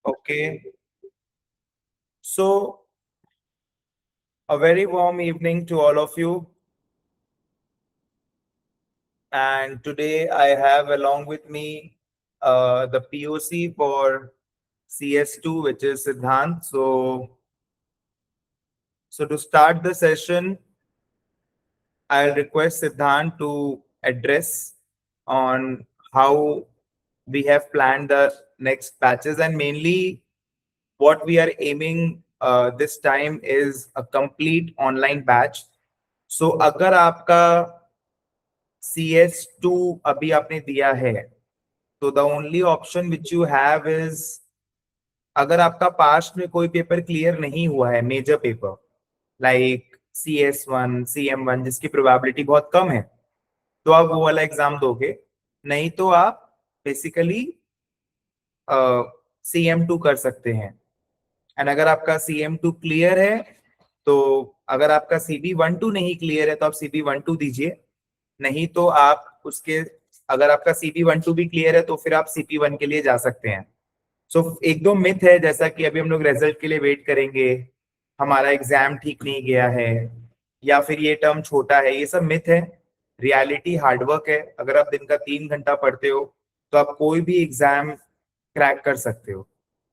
Okay, so a very warm evening to all of you. And today I have along with me the POC for CS2, which is Siddhant. So to start the session, I'll request Siddhant to address on how we have planned the next batches, and mainly what we are aiming this time is a complete online batch. So अगर आपका CS2 अभी आपने दिया है, तो the only option which you have is, अगर आपका past में कोई पेपर क्लियर नहीं हुआ है, major paper like CS1 CM1 जिसकी प्रोबेबिलिटी बहुत कम है, तो आप वो वाला एग्जाम दोगे। नहीं तो आप बेसिकली CM2 कर सकते हैं। एंड अगर आपका CM2 क्लियर है, तो अगर आपका CB12 नहीं क्लियर है तो आप CB12 दीजिए। नहीं तो आप उसके, अगर आपका CB12 भी क्लियर है तो फिर आप CP1 के लिए जा सकते हैं। सो एक दो मिथ है, जैसा कि अभी हम लोग रिजल्ट के लिए वेट करेंगे, हमारा एग्जाम ठीक नहीं गया है, या फिर ये टर्म छोटा है, ये सब मिथ है। रियलिटी हार्डवर्क है। अगर आप दिन का 3 घंटा पढ़ते हो तो आप कोई भी एग्जाम क्रैक कर सकते हो।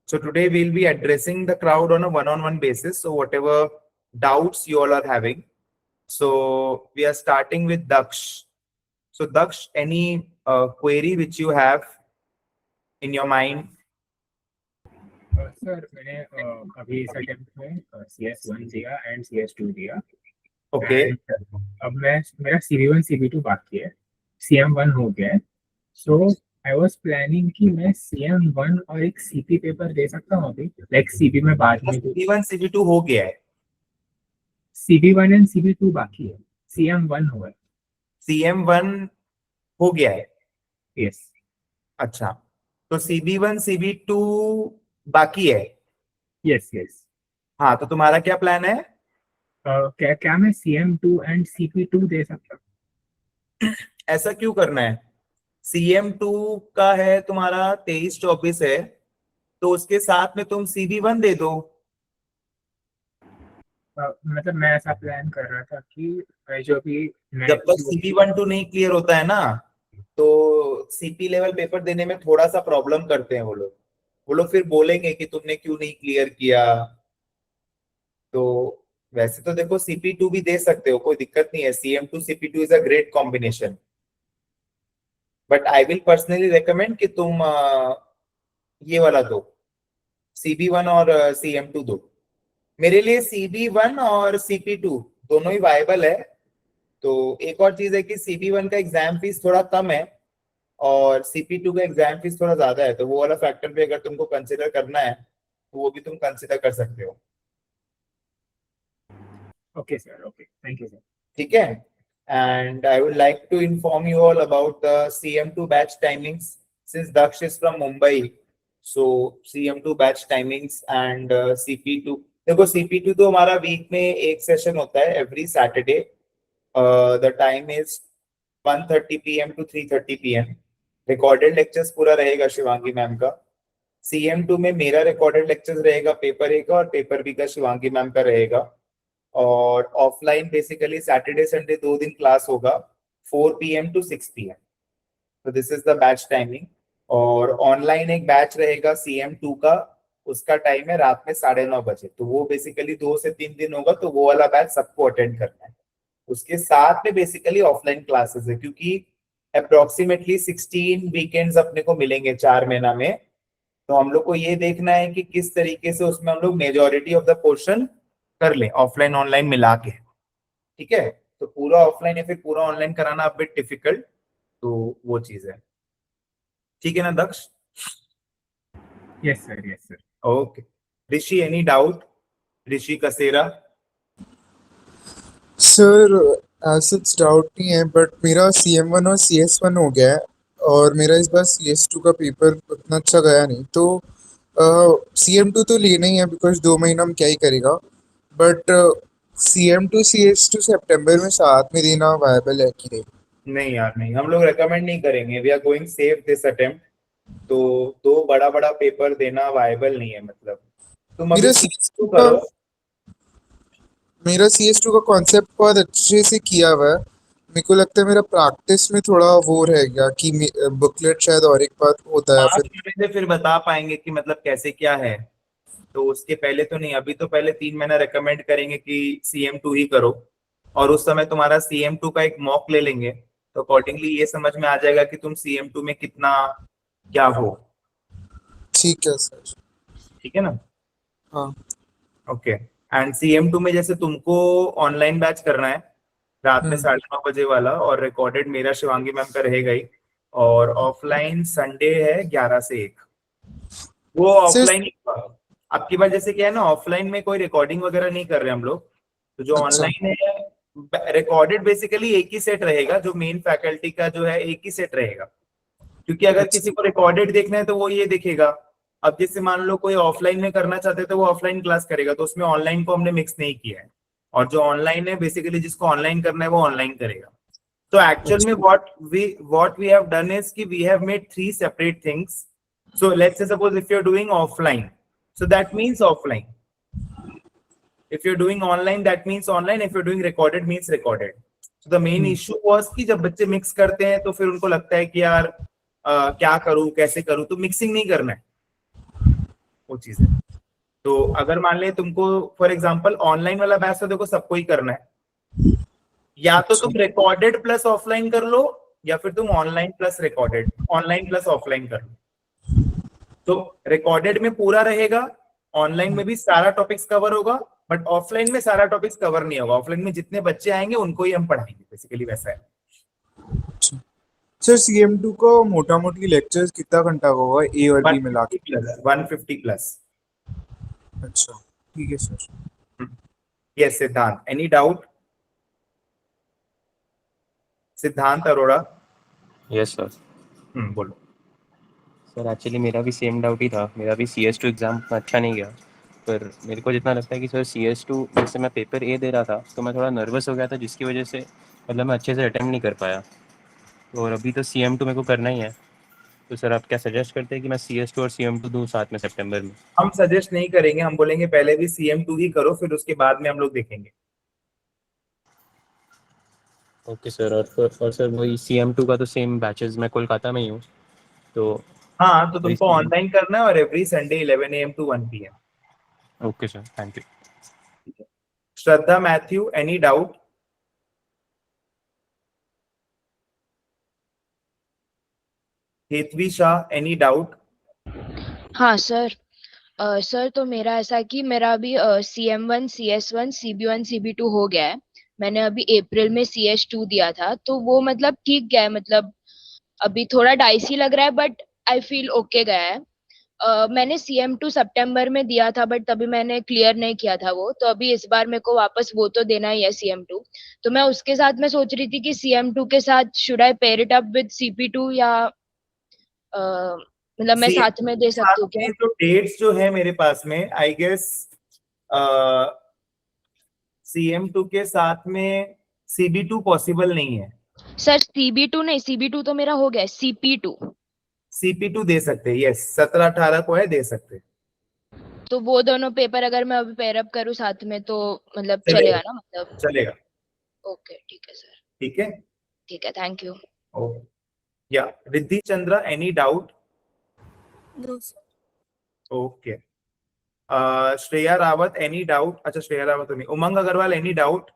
So today we'll be addressing the crowd on a one-on-one basis. So whatever doubts you all are having. So we are starting with Daksh. So Daksh, any query which you have in your mind? Sir मैंने अभी इस attempt में CS1 दिया and CS2 दिया। Okay. अब मेरा CB1 CB2 बाकी है, CM1 हो गया है। सो आई वाज प्लानिंग कि मैं CM1 और एक CP पेपर दे सकता हूँ अभी, लाइक CP में बाद में। CB1 CB2 हो गया है, CB1 एंड CB2 बाकी है, CM1 हुआ है। CM1 हो गया है। यस। अच्छा, तो CB1 CB2 बाकी है। Yes yes. हाँ, तो तुम्हारा क्या प्लान है? क्या मैं CM2 एंड CP2 दे सकता हूँ? ऐसा क्यों करना है? CM2 का है तुम्हारा 23-24 है, तो उसके साथ में तुम CB1 दे दो। मतलब मैं ऐसा प्लान कर रहा था कि मैं जो भी जब तक CB12 नहीं क्लियर होता है ना, तो CP लेवल पेपर देने में थोड़ा सा प्रॉब्लम करते हैं वो लोग फिर बोलेंगे कि तुमने क्यों नहीं क्लियर किया। तो वैसे तो देखो, CP2 भी दे सकते हो, कोई दिक्कत नहीं है। CM2 CP2 is a great combination, but I will personally recommend कि तुम ये वाला दो, CB1 और CM2 दो। मेरे लिए CB1 और CP2 दोनों ही वायबल है। तो एक और चीज है कि CB1 का एग्जाम फीस थोड़ा कम है और CP2 का एग्जाम फीस थोड़ा ज्यादा है, तो वो वाला फैक्टर भी अगर तुमको कंसिडर करना है तो वो भी तुम कंसिडर कर सकते हो। Okay sir, okay, thank you sir. ठीक है। And I would like to inform you all about the CM2 batch timings since Daksh is from Mumbai. So CM2 batch timings and CP2, देखो CP2 तो हमारा वीक में एक सेशन होता है every Saturday. The time is 1:30 PM to 3:30 PM। Recorded lectures पूरा रहेगा Shivangi ma'am का। CM2 में मेरा रिकॉर्डेड लेक्चर्स रहेगा, पेपर ए का और पेपर बी का शिवांगी मैम का रहेगा। और ऑफलाइन बेसिकली सैटरडे संडे 2 दिन क्लास होगा, 4 PM to 6 PM। तो this is the batch timing. और ऑनलाइन एक बैच रहेगा CM2 का, उसका टाइम है रात में 9:30 बजे। तो वो बेसिकली 2 से 3 दिन होगा, तो वो वाला बैच सबको अटेंड करना है। उसके साथ में बेसिकली ऑफलाइन क्लासेस है, क्योंकि अप्रोक्सीमेटली 16 वीकेंड्स अपने को मिलेंगे 4 महीना में। तो हम लोग को ये देखना है कि किस तरीके से उसमें हम लोग मेजोरिटी ऑफ द पोर्शन कर लें, ऑफलाइन ऑनलाइन मिला के। ठीक है, तो पूरा ऑफलाइन या फिर पूरा ऑनलाइन कराना अब बिट डिफिकल्ट, तो वो चीज है। ठीक है ना Daksh? Yes sir, yes sir. Okay. Rishi, any doubt? Rishi Kasera. Sir such doubt नहीं है, बट मेरा CM1 और CS1 हो गया है और मेरा इस बार CS2 का पेपर उतना अच्छा गया नहीं, तो CM2 तो लेना ही है बिकॉज 2 महीना हम क्या ही करेगा। बट CM2 CS2 सितंबर में साथ में देना वायबल है कि नहीं? नहीं यार, नहीं, हम लोग रेकमेंड नहीं करेंगे। We are going safe this attempt. तो दो बड़ा बड़ा पेपर देना वायबल नहीं है, मतलब तुम अभी मेरा तो CS2 का करो। मेरा CS2 का कॉन्सेप्ट बहुत अच्छे से किया हुआ है। मेरे को लगता है मेरा प्रैक्टिस में थोड़ा वो रह गया कि बुकलेट शायद और एक बार होता है मार्क्स फिर। में से फिर बता पाएंगे कि मतलब कैसे क्या है। तो उसके पहले तो नहीं, अभी तो पहले 3 महीना रेकमेंड करेंगे कि CM2 ही करो। और उस समय तुम्हारा CM2 का एक मॉक ले लेंगे, तो अकॉर्डिंगली ये समझ में आ जाएगा कि तुम CM2 में कितना क्या हो। ठीक है सर। ठीक है ना? हाँ। ओके। एंड CM2 में जैसे तुमको ऑनलाइन बैच करना है रात में हम्म। 9:30 बजे वाला, और रिकॉर्डेड मेरा शिवांगी मैम का रहेगा ही। और ऑफलाइन संडे है 11 से 1। वो सर। ऑफलाइन। आपकी बात जैसे क्या है ना, ऑफलाइन में कोई रिकॉर्डिंग वगैरह नहीं कर रहे हम लोग। तो जो अच्छा। ऑनलाइन है रिकॉर्डेड बेसिकली एक ही सेट रहेगा, जो मेन फैकल्टी का जो है एक ही सेट रहेगा। क्योंकि अगर अच्छा। किसी को रिकॉर्डेड देखना है तो वो ये देखेगा। अब जैसे मान लो कोई ऑफलाइन में करना चाहते हैं तो वो ऑफलाइन क्लास करेगा, तो उसमें ऑनलाइन को हमने मिक्स नहीं किया है। और जो ऑनलाइन है बेसिकली जिसको ऑनलाइन करना है वो ऑनलाइन करेगा। तो एक्चुअल में अच्छा। what we have done is कि we have made 3 separate things. So let's say suppose if you're doing offline, so that means offline. If you're doing online, that means online. If you're doing recorded, means recorded. So the main hmm. issue was कि जब बच्चे mix करते हैं तो फिर उनको लगता है कि यार क्या करूं कैसे करूं, तो मिक्सिंग नहीं करना है वो चीज है। तो अगर मान ले तुमको फॉर एग्जांपल ऑनलाइन वाला बैच तो देखो सबको ही करना है, या तो अच्छा। तुम रिकॉर्डेड प्लस ऑफलाइन कर लो, या फिर तुम online plus recorded, online plus offline कर लो। तो रिकॉर्डेड में पूरा रहेगा, ऑनलाइन में भी सारा टॉपिक्स कवर होगा, बट ऑफलाइन में सारा टॉपिक्स कवर नहीं होगा। ऑफलाइन में जितने बच्चे आएंगे उनको ही हम पढ़ाएंगे, बेसिकली वैसा है। अच्छा। सर CM2 को मोटा मोटी लेक्चर्स कितना घंटा का होगा ए और बी मिला 150 के? Plus 150 plus. अच्छा। ठीक है sir. Yes Siddhant, any doubt? Siddhant Arora. Yes sir. बोलो। सर एक्चुअली मेरा भी सेम डाउट ही था, मेरा भी CS2 एग्ज़ाम उतना अच्छा नहीं गया। पर मेरे को जितना लगता है कि सर CS2 जैसे मैं पेपर ए दे रहा था तो मैं थोड़ा नर्वस हो गया था, जिसकी वजह से मतलब मैं अच्छे से अटेम्प्ट नहीं कर पाया। और अभी तो CM2 मेरे को करना ही है। तो सर आप क्या सजेस्ट करते हैं कि मैं CS2 और CM2 दूँ साथ में सितंबर में? हम सजेस्ट नहीं करेंगे, हम बोलेंगे पहले भी CM2 ही करो, फिर उसके बाद में हम लोग देखेंगे। Okay sir. और सर वही CM2 का तो सेम बैचेस मैं कोलकाता में ही हूँ, तो हाँ, तो वही तुमको सेम। ऑनलाइन करना है और every Sunday 11 AM to 1 PM। Okay sir, thank you. Shraddha Matthew, any doubt? Hetvi Shah, any doubt? हाँ सर। सर तो मेरा ऐसा है कि मेरा अभी CM1 CS1 CB1 CB2 हो गया है। मैंने अभी अप्रैल में CS2 दिया था, तो वो मतलब ठीक गया है। मतलब अभी थोड़ा डाइसी लग रहा है, बट आई फील ओके गया है। मैंने CM2 सितंबर में दिया था, बट तभी मैंने क्लियर नहीं किया था वो। तो अभी इस बार मेरे को वापस वो तो देना ही है CM2। तो मैं उसके साथ मैं सोच रही थी कि CM2 के साथ should I pair it up with CP2, या मतलब मैं साथ CM2 में के दे साथ सकती हूँ क्या? में जो डेट्स जो है मेरे पास में, आई गेस CM2 के साथ में CB2 पॉसिबल नहीं है। सर CB2 नहीं, CB2 तो मेरा हो गया है, CP2। CP2 दे सकते हैं, यस 17-18 को है, दे सकते हैं। तो वो दोनों पेपर अगर मैं अभी पेयर अप करूँ साथ में तो मतलब चलेगा। चलेगा ना? मतलब चलेगा। ओके ठीक है सर। ठीक है। ठीक है, थैंक यू। ओके। या Riddhi Chandra, any doubt? No sir. Okay. Shreya Rawat, any doubt? अच्छा श्रेया रावत तो नहीं, उमंग अग्रवाल, एनी डाउट?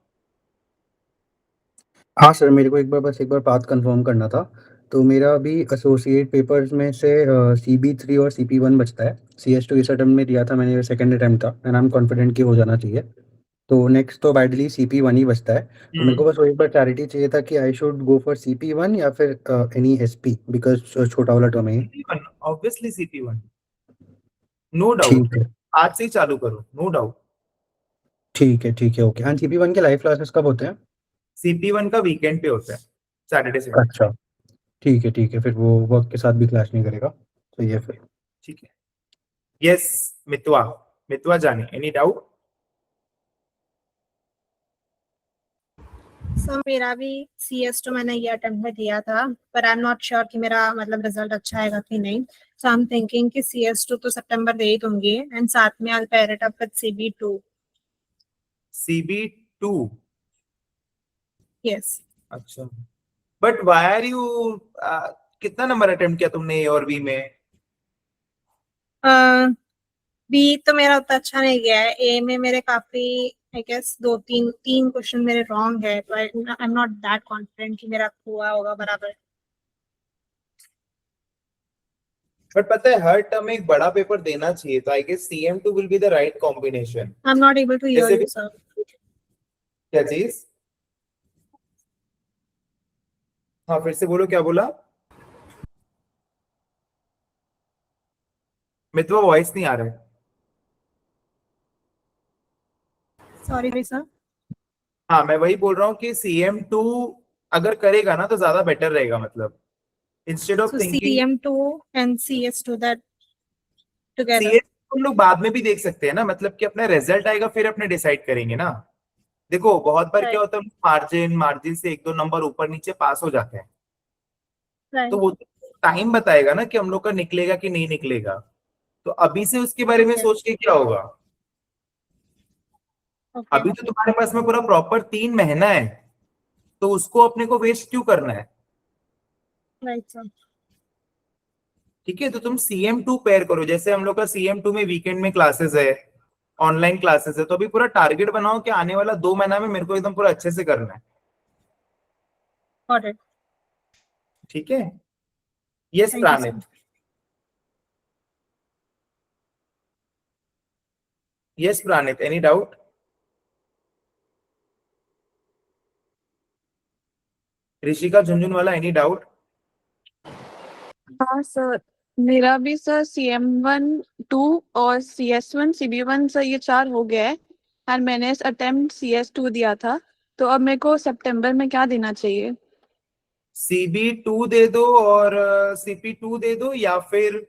हाँ सर, मेरे को एक बार बात कंफर्म करना था। तो मेरा अभी एसोसिएट पेपर्स में से CB3 और CP1 बचता है। CS2 इस अटेम्प्ट में दिया था मैंने, सेकंड अटेम्प्ट था, एंड आई एम कॉन्फिडेंट कि हो जाना चाहिए। तो नेक्स्ट तो बाइडली CP1 ही बचता है। तो मेरे को बस वो एक बार क्लैरिटी चाहिए था कि I should go for CP1 या फिर एनी SP, बिकॉज छोटा वाला टर्म है ये। CP1, obviously CP1, no doubt. ठीक है। आज से ही चालू करो, नो डाउट। ठीक है, ओके। एंड CP1 के लाइव क्लासेस कब होते हैं? CP1 का वीकेंड पे होता है, सैटरडे संडे। अच्छा, ठीक है, फिर वो वर्क के साथ भी क्लैश नहीं करेगा, सही है फिर। ठीक है। यस मितवा, मितवा जानी, एनी डाउट? सो मेरा भी CS2 मैंने ये अटेम्प्ट में दिया था, पर आई एम नॉट श्योर कि मेरा मतलब रिजल्ट अच्छा आएगा कि नहीं. सो आई एम थिंकिंग कि CS2 तो सितंबर दे ही दूंगी, एंड साथ में I will pair it up with CB2. CB2. Yes. अच्छा, बट वाई आर यू, कितना नंबर अटेम्प्ट किया तुमने ए और बी में? बी तो मेरा उतना अच्छा नहीं गया है. ए में मेरे काफी आई गेस तीन क्वेश्चन मेरे रॉन्ग है, तो आई एम नॉट दैट कॉन्फिडेंट कि मेरा हुआ होगा बराबर. बट पता है हर टर्म एक बड़ा पेपर देना चाहिए, तो I guess CM2 will be the right combination. I am not able to hear जैसे यू सर. क्या चीज? हाँ, फिर से बोलो, क्या बोला? मितवा, वॉइस नहीं आ रहा है. Sorry sir. हाँ, मैं वही बोल रहा हूँ कि CM2 अगर करेगा ना तो ज्यादा बेटर रहेगा, मतलब instead of So thinking. CM2 and CS2 that together. CS हम लोग बाद में भी देख सकते हैं ना, मतलब कि अपना रिजल्ट आएगा फिर अपने डिसाइड करेंगे ना. देखो बहुत बार क्या Right. होता है, मार्जिन मार्जिन से 1-2 नंबर ऊपर नीचे पास हो जाते हैं. तो Right. वो टाइम बताएगा ना कि हम लोग का निकलेगा कि नहीं निकलेगा. तो अभी से उसके बारे में Okay. सोच के क्या होगा. Okay. अभी तो तुम्हारे पास में पूरा प्रॉपर 3 महीना है, तो उसको अपने को वेस्ट क्यों करना है. Right, sir. ठीक है, तो तुम CM2 पेयर करो. जैसे हम लोग का CM2 में वीकेंड में क्लासेस है, ऑनलाइन क्लासेस है, तो अभी पूरा टारगेट बनाओ कि आने वाला 2 महीना में मेरे को एकदम पूरा अच्छे से करना है. Got it. ठीक है. Yes Thank you, sir. Pranit. Yes Pranit, any doubt? Rishika Jhunjhunwala, any doubt? हाँ सर, मेरा भी सर CM1 2 और CS1 CB1 सर ये 4 हो गया है, और मैंने इस अटेम्प्ट CS2 दिया था. तो अब मेरे को सितंबर में क्या देना चाहिए? CB2 दे दो और CP2 दे दो, या फिर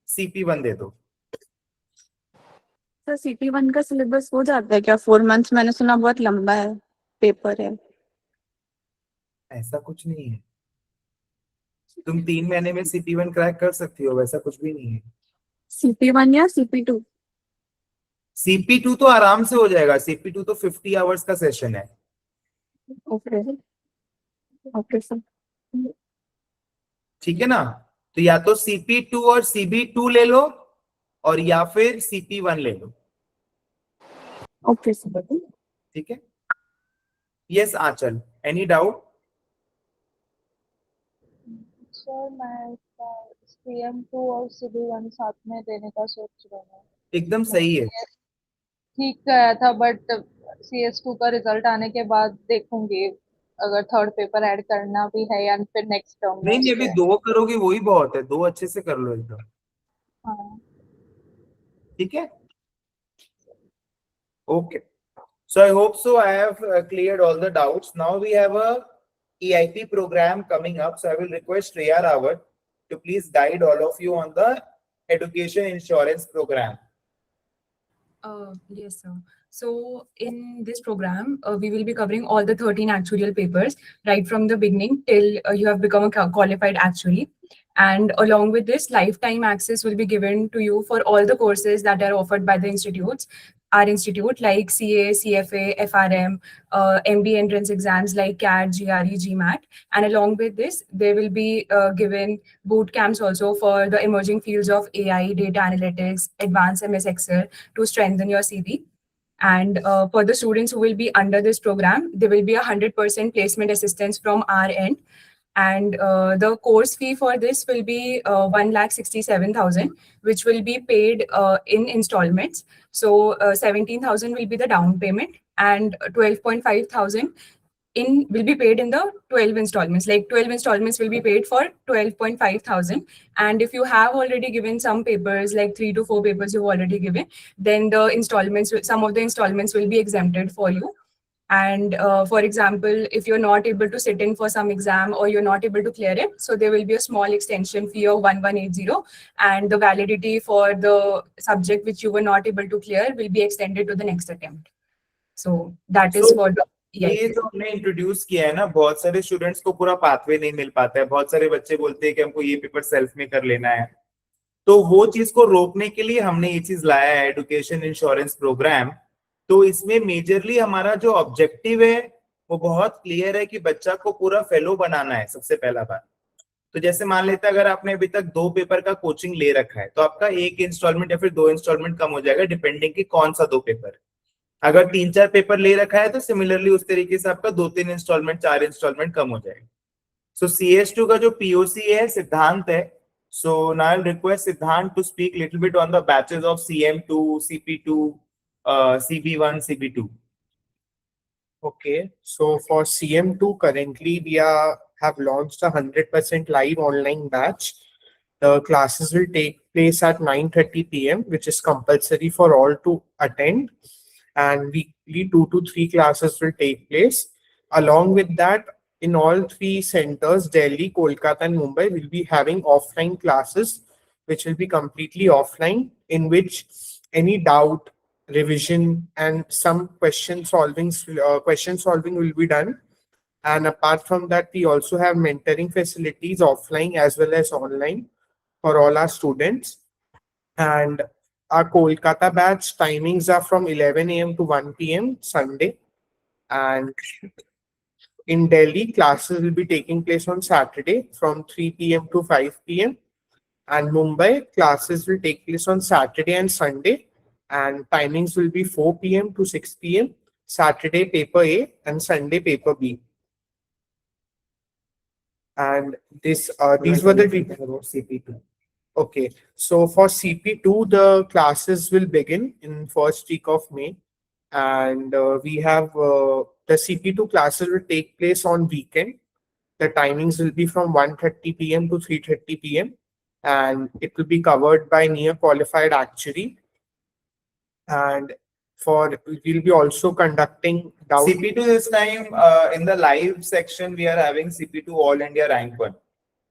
CP1 दे दो. सर CP1 का सिलेबस हो जाता है क्या 4 मंथ्स? मैंने सुना बहुत लंबा है पेपर है. ऐसा कुछ नहीं है, तुम 3 महीने में CP1 क्रैक कर सकती हो, वैसा कुछ भी नहीं है. CP1 या CP2? CP2 तो आराम से हो जाएगा. CP2 तो 50 आवर्स का सेशन है. ओके. Okay sir. ठीक है ना. तो या तो CP2 और CB2 ले लो, और या फिर CP1 ले लो. Okay sir. ठीक है. यस आंचल, एनी डाउट? सर मैं CM2 और CB1 साथ में देने का सोच रहा हूँ. एकदम सही है. ठीक गया था, बट CS2 का रिजल्ट आने के बाद देखूंगी अगर थर्ड पेपर ऐड करना भी है या फिर नेक्स्ट टर्म में नहीं नहीं, अभी उसके. 2 करोगे वही बहुत है. 2 अच्छे से कर लो एकदम. हाँ. ठीक है. Okay. So I hope so I have cleared all the doubts. Now we have a EIP program coming up. So I will request Riya Rawat to please guide all of you on the education insurance program. Yes, sir. So in this program, we will be covering all the 13 actuarial papers right from the beginning till you have become a qualified actuary. And along with this, lifetime access will be given to you for all the courses that are offered by the institutes. Our institute, like CA, CFA, FRM, MBA entrance exams like CAT, GRE, GMAT. And along with this, there will be given boot camps also for the emerging fields of AI, data analytics, advanced MS Excel to strengthen your CV. And for the students who will be under this program, there will be 100% placement assistance from our end. And the course fee for this will be 1,67,000, which will be paid in installments. So 17,000 will be the down payment, and 12,500 will be paid in the 12 installments. Like 12 installments will be paid for 12,500. And if you have already given some papers, like 3 to 4 papers you've already given, then the installments, some of the installments will be exempted for you. And for example, if you're not able to sit in for some exam or you're not able to clear it, so there will be a small extension fee of 1180, and the validity for the subject which you were not able to clear will be extended to the next attempt. So that is So- for the ये जो हमने introduce किया है ना, बहुत सारे students को पूरा पाथवे नहीं मिल पाता है। बहुत सारे बच्चे बोलते हैं कि हमको ये पेपर सेल्फ में कर लेना है, तो वो चीज को रोकने के लिए हमने ये चीज लाया है, एजुकेशन इंश्योरेंस प्रोग्राम। तो इसमें मेजरली हमारा जो ऑब्जेक्टिव है वो बहुत क्लियर है कि बच्चा को पूरा फेलो बनाना है सबसे पहला बात। तो जैसे मान लेते हैं अगर आपने अभी तक 2 पेपर का कोचिंग ले रखा है तो आपका 1 इंस्टॉलमेंट या फिर 2 इंस्टॉलमेंट कम हो जाएगा, डिपेंडिंग कि कौन सा 2 पेपर। अगर 3-4 पेपर ले रखा है तो सिमिलरली उस तरीके से आपका 2-3 इंस्टॉलमेंट 4 इंस्टॉलमेंट कम हो जाएगा। सो CS2 का जो POC है सिद्धांत है। So now I request Siddhant to speak little bit on the batches of CM2, CP2, CB1, CB2. Okay, so for CM2 currently have launched a 100% live online batch. The classes will take place at 9:30 p.m., which is compulsory for all to attend, and weekly 2 to 3 classes will take place. Along with that, in all 3 centers, Delhi, Kolkata, and Mumbai, will be having offline classes, which will be completely offline, in which any doubt, revision, and some question solving will be done. And apart from that, we also have mentoring facilities offline as well as online for all our students. And our Kolkata batch timings are from 11 a.m. to 1 p.m. Sunday. And in Delhi, classes will be taking place on Saturday from 3 p.m. to 5 p.m. And Mumbai, classes will take place on Saturday and Sunday. And timings will be 4 p.m. to 6 p.m. Saturday paper A and Sunday paper B. And these were the details about CP2. Okay, so for CP2, the classes will begin in first week of May, and we have the CP2 classes will take place on weekend. The timings will be from 1:30 p.m. to 3:30 p.m. and it will be covered by near qualified actuary. And we'll be also conducting CP2 this time in the live section we are having CP2 All India Rank 1.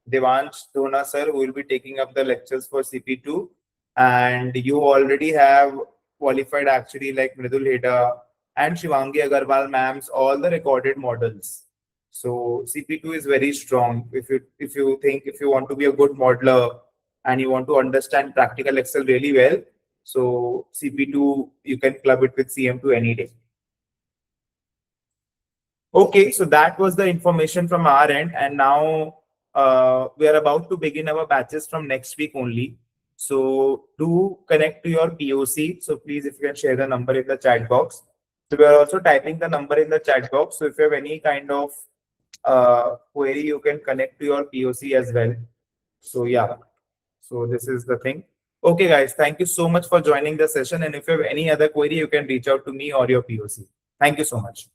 Devansh Dona sir who will be taking up the lectures for CP2, and you already have qualified actually like Mridul Heda and Shivangi Agarwal ma'ams, all the recorded models. So CP2 is very strong. If you want to be a good modeler and you want to understand practical Excel really well, so CP2 you can club it with CM2 any day. Okay, so that was the information from our end, and now we are about to begin our batches from next week only. So do connect to your POC. So please, if you can share the number in the chat box. So we are also typing the number in the chat box. So if you have any kind of query, you can connect to your POC as well. So yeah, so this is the thing. Okay guys, thank you so much for joining the session. And if you have any other query, you can reach out to me or your POC. Thank you so much.